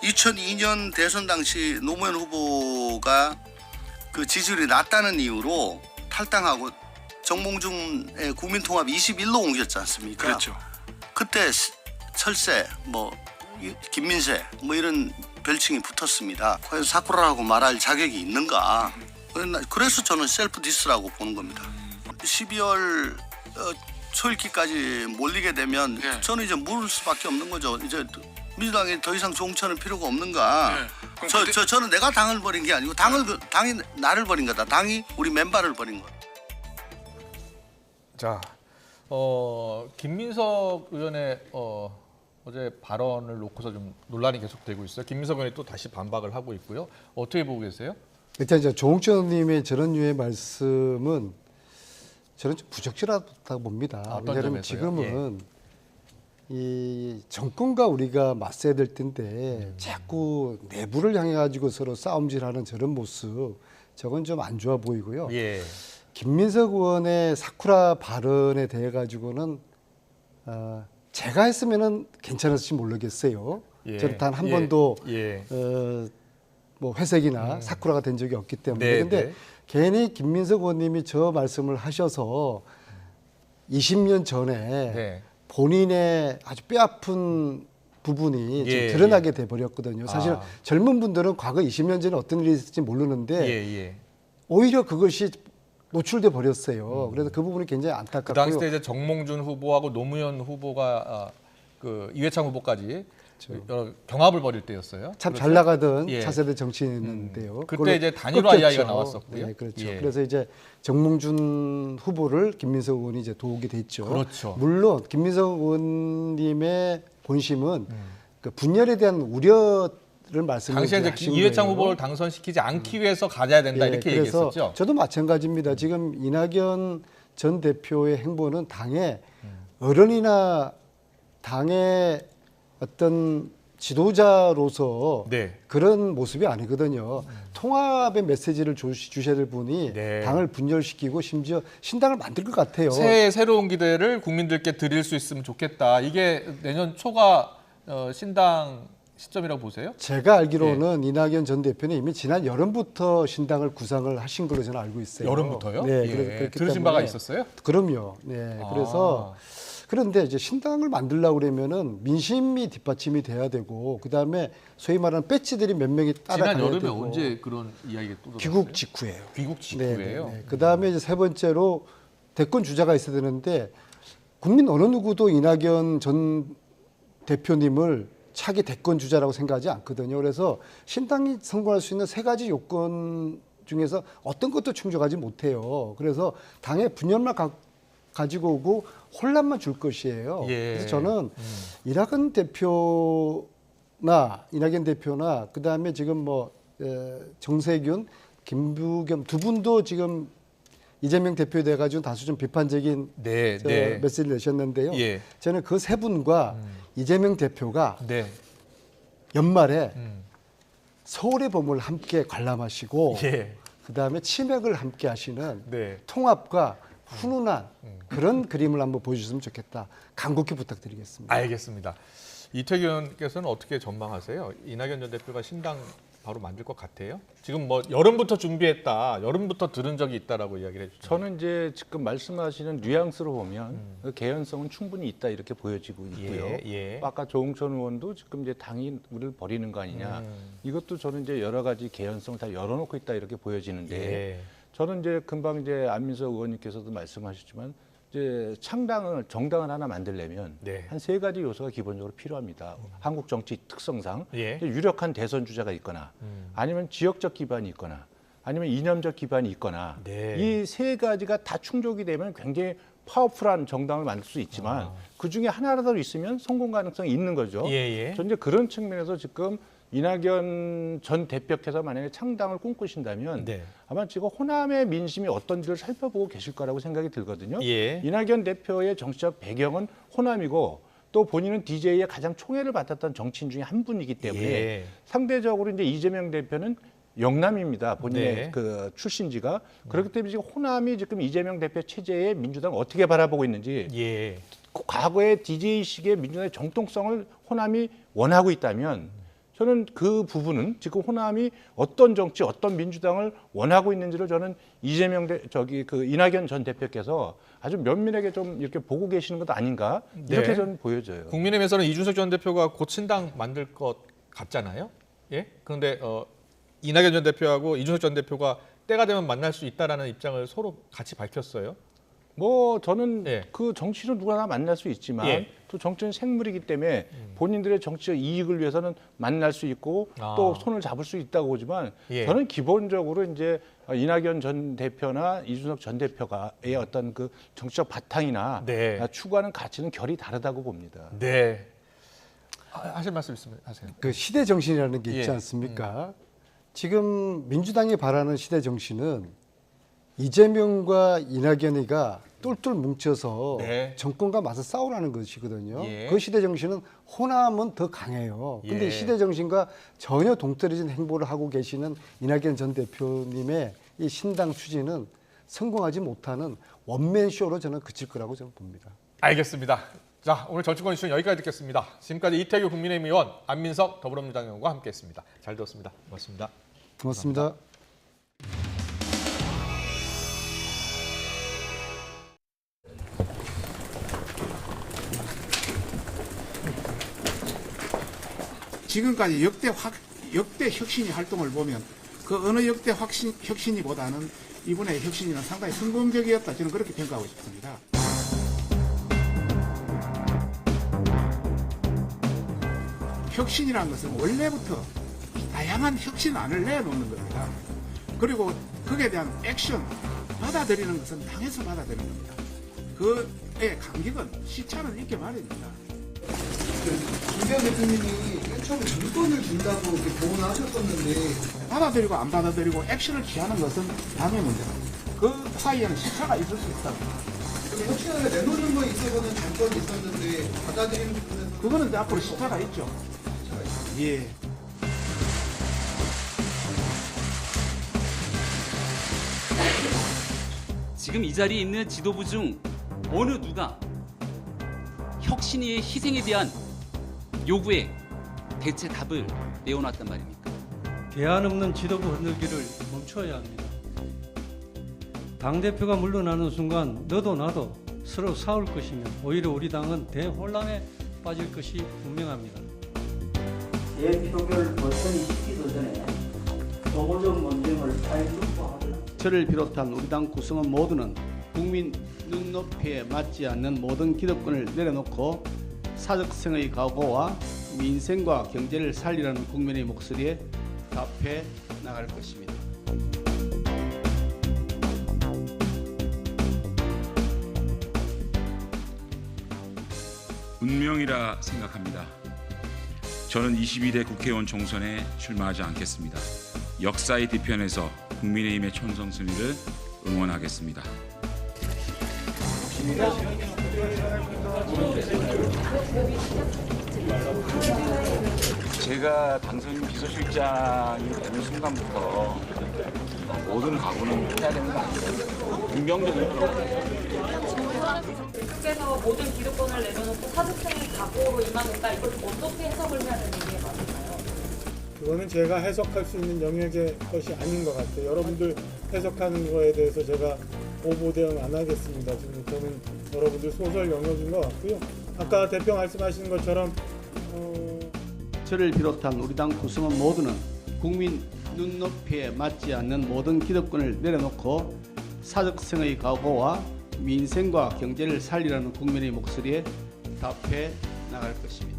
S16: 2002년 대선 당시 노무현 후보가 그 지지율이 낮다는 이유로 탈당하고 정몽준의 국민통합 21로 옮겼지 않습니까?
S17: 그렇죠.
S16: 그때 철새, 뭐 김민세, 뭐 이런 별칭이 붙었습니다. 그래서 사쿠라라고 말할 자격이 있는가? 그래서 저는 셀프 디스라고 보는 겁니다. 12월 초읽기까지 몰리게 되면 저는 이제 물을 수밖에 없는 거죠. 이제 민주당이 더 이상 종천은 필요가 없는가? 저는 내가 당을 버린 게 아니고 당이 나를 버린 거다. 당이 우리 맨발을 버린 거다.
S1: 자, 김민석 의원의 어제 발언을 놓고서 좀 논란이 계속되고 있어요. 김민석 의원이 또 다시 반박을 하고 있고요. 어떻게 보고 계세요?
S14: 일단 이제 조홍천 의원님의 저런 류의 말씀은 저는 좀 부적절하다고 봅니다. 왜냐하면 지금은 이 정권과 우리가 맞서야 될 텐데 자꾸 내부를 향해 가지고 서로 싸움질하는 저런 모습, 저건 좀 안 좋아 보이고요. 김민석 의원의 사쿠라 발언에 대해 가지고는 제가 했으면은 괜찮을지 모르겠어요. 저는 단 한 번도 뭐 회색이나 사쿠라가 된 적이 없기 때문에. 근데 괜히 김민석 의원님이 저 말씀을 하셔서 20년 전에 본인의 아주 뼈아픈 부분이 지금 드러나게 돼버렸거든요. 사실 젊은 분들은 과거 20년 전에 어떤 일이 있을지 모르는데 오히려 그것이 노출돼 버렸어요. 그래서 그 부분이 굉장히 안타깝고요.
S1: 그 당시 때 이제 정몽준 후보하고 노무현 후보가 그 이회창 후보까지 여러 경합을 벌일 때였어요.
S14: 참
S1: 그렇죠?
S14: 잘 나가던
S1: 예.
S14: 차세대 정치인인데요.
S1: 그때 이제 단일화 이야기가 나왔었고요.
S14: 네, 그렇죠.
S1: 예.
S14: 그래서 이제 정몽준 후보를 김민석 의원이 이제 도우게 됐죠.
S1: 그렇죠.
S14: 물론 김민석 의원님의 본심은 그 분열에 대한 우려를 말씀을
S1: 당시에 이제
S14: 하신
S1: 이회창
S14: 거예요.
S1: 후보를 당선시키지 않기 위해서 가져야 된다
S14: 예,
S1: 이렇게
S14: 그래서
S1: 얘기했었죠.
S14: 저도 마찬가지입니다. 지금 이낙연 전 대표의 행보는 당의 어른이나 당의 어떤 지도자로서
S1: 네.
S14: 그런 모습이 아니거든요. 통합의 메시지를 주셔야 될 분이
S1: 네.
S14: 당을 분열시키고 심지어 신당을 만들 것 같아요.
S1: 새해 새로운 기대를 국민들께 드릴 수 있으면 좋겠다. 이게 내년 초가 신당 시점이라고 보세요?
S14: 제가 알기로는 이낙연 전 대표는 이미 지난 여름부터 신당을 구상을 하신 걸로 저는 알고 있어요.
S1: 여름부터요?
S14: 네,
S1: 예.
S14: 그렇기
S1: 들으신
S14: 때문에.
S1: 바가 있었어요?
S14: 그럼요. 네, 그래서 그런데 이제 신당을 만들려고 그러면은 민심이 뒷받침이 돼야 되고 그다음에 소위 말하는 배지들이 몇 명이 따라가야
S1: 지난 여름에
S14: 되고.
S1: 언제 그런 이야기가 또
S14: 귀국 직후예요.
S1: 귀국 직후예요.
S14: 네. 그다음에 이제 세 번째로 대권 주자가 있어야 되는데 국민 어느 누구도 이낙연 전 대표님을 차기 대권 주자라고 생각하지 않거든요. 그래서 신당이 성공할 수 있는 세 가지 요건 중에서 어떤 것도 충족하지 못해요. 그래서 당의 분열만 가지고 오고 혼란만 줄 것이에요.
S1: 예.
S14: 그래서 저는 이낙연 대표나 그다음에 지금 뭐 정세균, 김부겸 두 분도 지금 이재명 대표에 대해 가지고 다소 좀 비판적인 메시지를 내셨는데요.
S1: 예.
S14: 저는 그 세 분과 이재명 대표가
S1: 네.
S14: 연말에 서울의 봄을 함께 관람하시고
S1: 예.
S14: 그다음에 치맥을 함께 하시는
S1: 네.
S14: 통합과 훈훈한 그런 그림을 한번 보여주셨으면 좋겠다. 간곡히 부탁드리겠습니다.
S1: 알겠습니다. 이태규 의원께서는 어떻게 전망하세요? 이낙연 전 대표가 신당 바로 만들 것 같아요? 지금 뭐 여름부터 준비했다, 여름부터 들은 적이 있다라고 이야기를 해주죠.
S13: 저는 이제 지금 말씀하시는 뉘앙스로 보면 그 개연성은 충분히 있다 이렇게 보여지고 있고요.
S1: 예.
S13: 아까 조홍천 의원도 지금 이제 당이 우리를 버리는 거 아니냐. 이것도 저는 이제 여러 가지 개연성을 다 열어놓고 있다 이렇게 보여지는데
S1: 예.
S13: 저는 이제 금방 이제 안민석 의원님께서도 말씀하셨지만 이제 정당을 하나 만들려면
S1: 네.
S13: 한 세 가지 요소가 기본적으로 필요합니다. 한국 정치 특성상
S1: 예.
S13: 이제 유력한 대선 주자가 있거나 아니면 지역적 기반이 있거나 아니면 이념적 기반이 있거나
S1: 네.
S13: 이 세 가지가 다 충족이 되면 굉장히 파워풀한 정당을 만들 수 있지만 그 중에 하나라도 있으면 성공 가능성이 있는 거죠.
S1: 예.
S13: 저는 이제 그런 측면에서 지금 이낙연 전 대표께서 만약에 창당을 꿈꾸신다면
S1: 네.
S13: 아마 지금 호남의 민심이 어떤지를 살펴보고 계실 거라고 생각이 들거든요.
S1: 예.
S13: 이낙연 대표의 정치적 배경은 호남이고 또 본인은 DJ의 가장 총애를 받았던 정치인 중에 한 분이기 때문에
S1: 예.
S13: 상대적으로 이제 이재명 대표는 영남입니다. 본인의
S1: 네.
S13: 그 출신지가. 그렇기 때문에 지금 호남이 지금 이재명 대표 체제의 민주당을 어떻게 바라보고 있는지
S1: 예.
S13: 과거의 DJ식의 민주당의 정통성을 호남이 원하고 있다면 저는 그 부분은 지금 호남이 어떤 정치, 어떤 민주당을 원하고 있는지를 저는 이낙연 전 대표께서 아주 면밀하게 좀 이렇게 보고 계시는 것 아닌가 이렇게
S1: 네.
S13: 저는 보여져요.
S1: 국민의힘에서는 이준석 전 대표가 곧 신당 만들 것 같잖아요. 예? 그런데 이낙연 전 대표하고 이준석 전 대표가 때가 되면 만날 수 있다라는 입장을 서로 같이 밝혔어요.
S13: 뭐 저는
S1: 예.
S13: 그 정치는 누구나 만날 수 있지만
S1: 예.
S13: 또 정치는 생물이기 때문에 본인들의 정치적 이익을 위해서는 만날 수 있고 또 손을 잡을 수 있다고 보지만
S1: 예.
S13: 저는 기본적으로 이제 이낙연 전 대표나 이준석 전 대표가의 어떤 그 정치적 바탕이나
S1: 네.
S13: 추구하는 가치는 결이 다르다고 봅니다.
S1: 네. 하실 말씀 있으면 하세요.
S14: 그 시대 정신이라는 게 있지
S1: 예.
S14: 않습니까? 지금 민주당이 바라는 시대 정신은 이재명과 이낙연이가 똘똘 뭉쳐서
S1: 네.
S14: 정권과 맞서 싸우라는 것이거든요.
S1: 예.
S14: 그 시대 정신은 호남은 더 강해요. 근데
S1: 예.
S14: 이 시대 정신과 전혀 동떨어진 행보를 하고 계시는 이낙연 전 대표님의 이 신당 추진은 성공하지 못하는 원맨쇼로 저는 그칠 거라고 저는 봅니다.
S1: 알겠습니다. 자, 오늘 정치권 이슈는 여기까지 듣겠습니다. 지금까지 이태규 국민의힘 의원, 안민석 더불어민주당 의원과 함께했습니다. 잘 들었습니다. 고맙습니다.
S14: 고맙습니다.
S17: 지금까지 역대 혁신위 활동을 보면 그 어느 역대 혁신위보다는 이번의 혁신위는 상당히 성공적이었다. 저는 그렇게 평가하고 싶습니다. 혁신이라는 것은 원래부터 다양한 혁신안을 내놓는 겁니다. 그리고 거기에 대한 액션 받아들이는 것은 당에서 받아들이는 겁니다. 그의 간격은 시차는 있게 마련입니다.
S18: 김대현 대통령이 맨 처음에 정권을 준다고 이렇게 보고는 하셨었는데
S17: 받아들이고 안 받아들이고 액션을 취하는 것은 당의 문제입니다. 그 사이에는 시차가 있을 수 있다.
S18: 혁신을 내놓는 거에 있어서는 장점이 있었는데 받아들이는 부분은
S17: 그거는 이제 앞으로 시차가 있죠. 예.
S19: 지금 이 자리에 있는 지도부 중 어느 누가 혁신위의 희생에 대한 요구에 대체 답을 내어놨단 말입니까?
S20: 개안 없는 지도부 흔들기를 멈춰야 합니다. 당대표가 물러나는 순간 너도 나도 서로 싸울 것이며 오히려 우리 당은 대혼란에 빠질 것이 분명합니다.
S21: 대표결 버튼이 시키기 전에 정호적 논쟁을 자유롭고하는
S22: 저를 비롯한 우리 당 구성원 모두는 국민 눈높이에 맞지 않는 모든 기득권을 내려놓고 사적성의 각오와 민생과 경제를 살리라는 국민의 목소리에 답해 나갈 것입니다.
S12: 운명이라 생각합니다. 저는 21대 국회의원 총선에 출마하지 않겠습니다. 역사의 뒤편에서 국민의힘의 천성 승리를 응원하겠습니다. 제가 당선 비서실장이 되는 순간부터 모든 각오는 해야 되는 거 아니에요? 긍정적으로.
S23: 그래서 모든 기득권을 내려놓고 사직생의 각오로 임하겠다. 이걸 어떻게 해석을 해야 되는 게 맞을까요?
S24: 그거는 제가 해석할 수 있는 영역의 것이 아닌 것 같아요. 여러분들 해석하는 거에 대해서 제가 오보대응 안 하겠습니다. 지금 저는 여러분들 소설 영역인 것 같고요. 아까 대표 말씀하신 것처럼
S22: 저를 비롯한 우리 당 구성원 모두는 국민 눈높이에 맞지 않는 모든 기득권을 내려놓고 사적성의 각오와 민생과 경제를 살리라는 국민의 목소리에 답해 나갈 것입니다.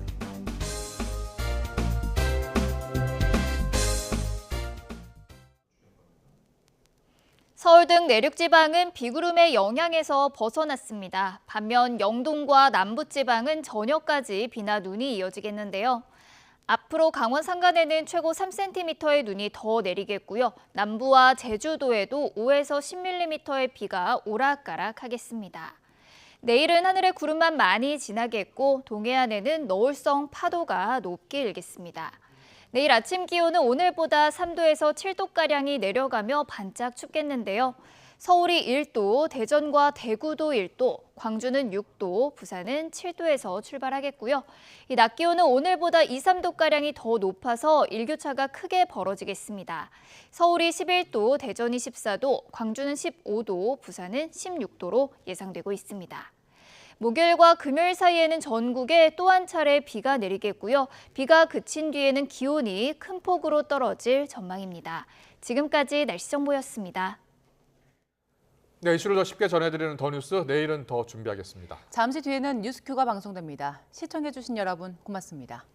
S24: 서울 등 내륙지방은 비구름의 영향에서 벗어났습니다. 반면 영동과 남부지방은 저녁까지 비나 눈이 이어지겠는데요. 앞으로 강원 산간에는 최고 3cm의 눈이 더 내리겠고요. 남부와 제주도에도 5에서 10mm의 비가 오락가락하겠습니다. 내일은 하늘에 구름만 많이 지나겠고 동해안에는 너울성 파도가 높게 일겠습니다. 내일 아침 기온은 오늘보다 3도에서 7도가량이 내려가며 반짝 춥겠는데요. 서울이 1도, 대전과 대구도 1도, 광주는 6도, 부산은 7도에서 출발하겠고요. 이 낮 기온은 오늘보다 2, 3도가량이 더 높아서 일교차가 크게 벌어지겠습니다. 서울이 11도, 대전이 14도, 광주는 15도, 부산은 16도로 예상되고 있습니다. 목요일과 금요일 사이에는 전국에 또 한 차례 비가 내리겠고요. 비가 그친 뒤에는 기온이 큰 폭으로 떨어질 전망입니다. 지금까지 날씨 정보였습니다.
S1: 네, 이슈를 더 쉽게 전해드리는 더 뉴스, 내일은 더 준비하겠습니다.
S2: 잠시 뒤에는 뉴스큐가 방송됩니다. 시청해주신 여러분 고맙습니다.